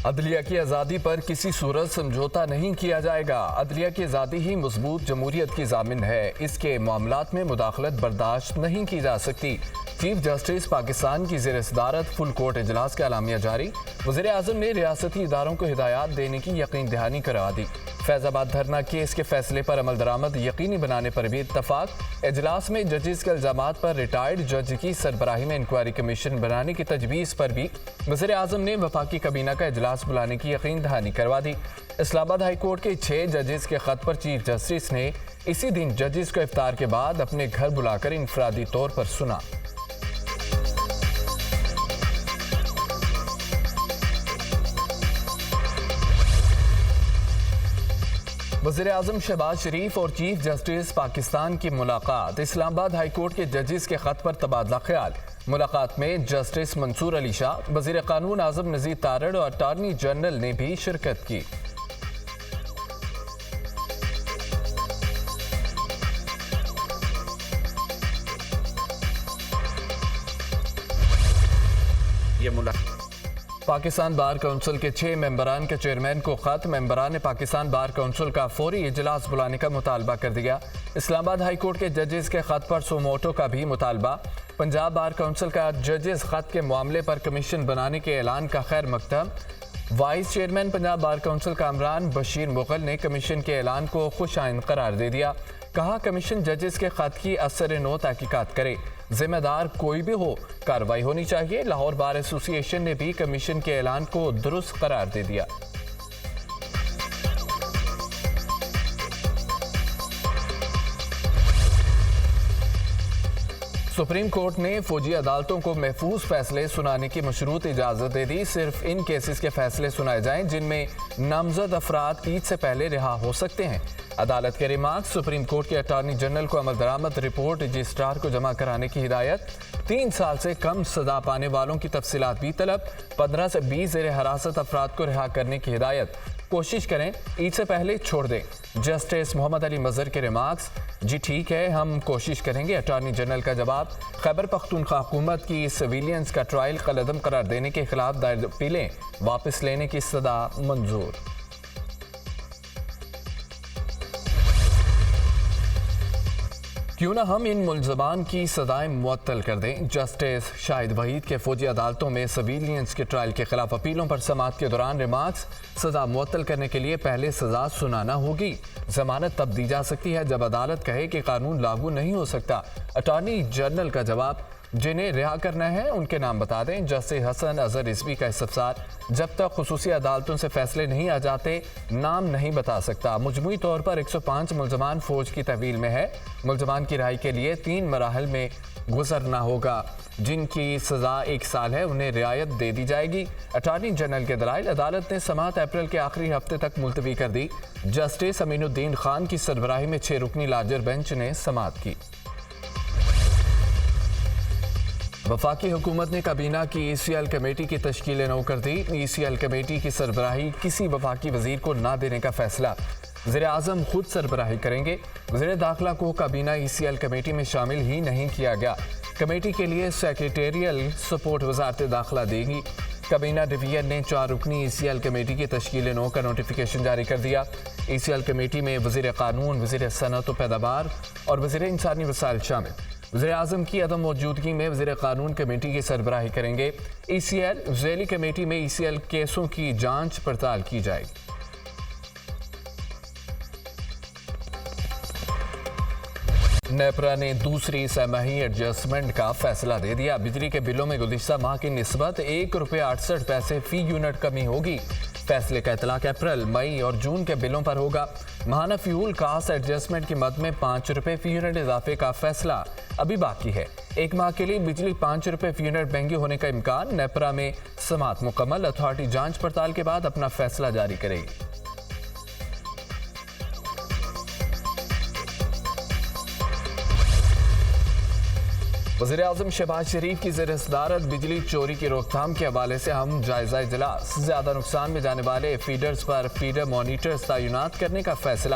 عدلیہ کی آزادی پر کسی صورت سمجھوتا نہیں کیا جائے گا۔ عدلیہ کی آزادی ہی مضبوط جمہوریت کی ضامن ہے، اس کے معاملات میں مداخلت برداشت نہیں کی جا سکتی۔ چیف جسٹس پاکستان کی زیر صدارت فل کورٹ اجلاس کا اعلامیہ جاری۔ وزیر اعظم نے ریاستی اداروں کو ہدایات دینے کی یقین دہانی کروا دی۔ فیض آباد دھرنا کیس کے فیصلے پر عمل درآمد یقینی بنانے پر بھی اتفاق۔ اجلاس میں ججز کے الزامات پر ریٹائرڈ جج کی سربراہی میں انکوائری کمیشن بنانے کی تجویز پر بھی وزیر اعظم نے وفاقی کابینہ کا اجلاس بلانے کی یقین دہانی کروا دی۔ اسلام آباد ہائی کورٹ کے 6 ججز کے خط پر چیف جسٹس نے اسی دن ججز کو افطار کے بعد اپنے گھر بلا کر انفرادی طور پر سنا۔ وزیر اعظم شہباز شریف اور چیف جسٹس پاکستان کی ملاقات۔ اسلام آباد ہائی کورٹ کے ججز کے خط پر تبادلہ خیال۔ ملاقات میں جسٹس منصور علی شاہ، وزیر قانون اعظم نذیر تارڑ اور اٹارنی جنرل نے بھی شرکت کی۔ پاکستان بار کونسل کے 6 ممبران کے چیئرمین کو خط۔ ممبران نے پاکستان بار کونسل کا فوری اجلاس بلانے کا مطالبہ کر دیا۔ اسلام آباد ہائی کورٹ کے ججز کے خط پر سوموٹو کا بھی مطالبہ۔ پنجاب بار کونسل کا ججز خط کے معاملے پر کمیشن بنانے کے اعلان کا خیر مقدم۔ Vice chairman Punjab bar council Kamran Bashir Mughal نے کمیشن کے اعلان کو خوش آئند قرار دے دیا۔ کہا کمیشن ججز کے خط کی اثر نو تحقیقات کرے، ذمہ دار کوئی بھی ہو کارروائی ہونی چاہیے۔ لاہور بار ایسوسی ایشن نے بھی کمیشن کے اعلان کو درست قرار دے دیا۔ سپریم کورٹ نے فوجی عدالتوں کو محفوظ فیصلے سنانے کی مشروط اجازت دے دی۔ صرف ان کیسز کے فیصلے سنائے جائیں جن میں نامزد افراد عید سے پہلے رہا ہو سکتے ہیں۔ عدالت کے ریمارکس۔ سپریم کورٹ کے اٹارنی جنرل کو عمل درآمد رپورٹ رجسٹرار کو جمع کرانے کی ہدایت۔ 3 سال سے کم سزا پانے والوں کی تفصیلات بھی طلب۔ 15 سے 20 زیر حراست افراد کو رہا کرنے کی ہدایت۔ کوشش کریں عید سے پہلے چھوڑ دیں۔ جسٹس محمد علی مظہر کے ریمارکس۔ جی ٹھیک ہے، ہم کوشش کریں گے۔ اٹارنی جنرل کا جواب۔ خیبر پختونخوا حکومت کی سویلینس کا ٹرائل کالعدم قرار دینے کے خلاف دائر اپیلیں واپس لینے کی استدعا منظور۔ کیوں نہ ہم ان ملزمان کی سزائیں معطل کر دیں۔ جسٹس شاہد وحید کے فوجی عدالتوں میں سویلینس کے ٹرائل کے خلاف اپیلوں پر سماعت کے دوران ریمارکس۔ سزا معطل کرنے کے لیے پہلے سزا سنانا ہوگی۔ ضمانت تب دی جا سکتی ہے جب عدالت کہے کہ قانون لاگو نہیں ہو سکتا۔ اٹارنی جنرل کا جواب۔ جنہیں رہا کرنا ہے ان کے نام بتا دیں۔ جسٹس حسن اظہر رضوی کا استفسار۔ جب تک خصوصی عدالتوں سے فیصلے نہیں آ جاتے نام نہیں بتا سکتا۔ مجموعی طور پر 105 ملزمان فوج کی تحویل میں ہے۔ ملزمان کی رہائی کے لیے 3 مراحل میں گزرنا ہوگا۔ جن کی سزا 1 سال ہے انہیں رعایت دے دی جائے گی۔ اٹارنی جنرل کے دلائل۔ عدالت نے سماعت اپریل کے آخری ہفتے تک ملتوی کر دی۔ جسٹس امین الدین خان کی سربراہی میں 6 رکنی لارجر بینچ نے سماعت کی۔ وفاقی حکومت نے کابینہ کی ECL کمیٹی کی تشکیل نو کر دی۔ ECL کمیٹی کی سربراہی کسی وفاقی وزیر کو نہ دینے کا فیصلہ وزیر اعظم خود سربراہی کریں گے۔ وزیر داخلہ کو کابینہ ECL کمیٹی میں شامل ہی نہیں کیا گیا۔ کمیٹی کے لیے سیکریٹریل سپورٹ وزارت داخلہ دے گی۔ کابینہ ڈویژن نے 4 رکنی ECL کمیٹی کی تشکیل نو کا نوٹیفیکیشن جاری کر دیا۔ ECL کمیٹی میں وزیر قانون، وزیر صنعت و پیداوار اور وزیر انسانی وسائل شامل۔ وزیر اعظم کی عدم موجودگی میں وزیر قانون کمیٹی کی سربراہی کریں گے۔ ECL ذیلی کمیٹی میں ECL کیسوں کی جانچ پڑتال کی جائے گی۔ نیپرا نے دوسری سہ ماہی ایڈجسٹمنٹ کا فیصلہ دے دیا۔ بجلی کے بلوں میں گزشتہ ماہ کی نسبت ₹1.68 فی یونٹ کمی ہوگی۔ فیصلے کا اطلاق اپریل، مئی اور جون کے بلوں پر ہوگا۔ ماہانہ فیول کاسٹ ایڈجسٹمنٹ کی مد میں ₹5 فی یونٹ اضافے کا فیصلہ ابھی باقی ہے۔ 1 ماہ کے لیے بجلی ₹5 فی یونٹ مہنگی ہونے کا امکان۔ نیپرا میں سماعت مکمل۔ اتھارٹی جانچ پڑتال کے بعد اپنا فیصلہ جاری کرے گی۔ وزیر اعظم شہباز شریف کی زیر صدارت بجلی چوری کی روک تھام کے حوالے سے اہم جائزہ اجلاس۔ زیادہ نقصان میں جانے والے فیڈرز پر فیڈر مانیٹرز تعینات کرنے کا فیصلہ۔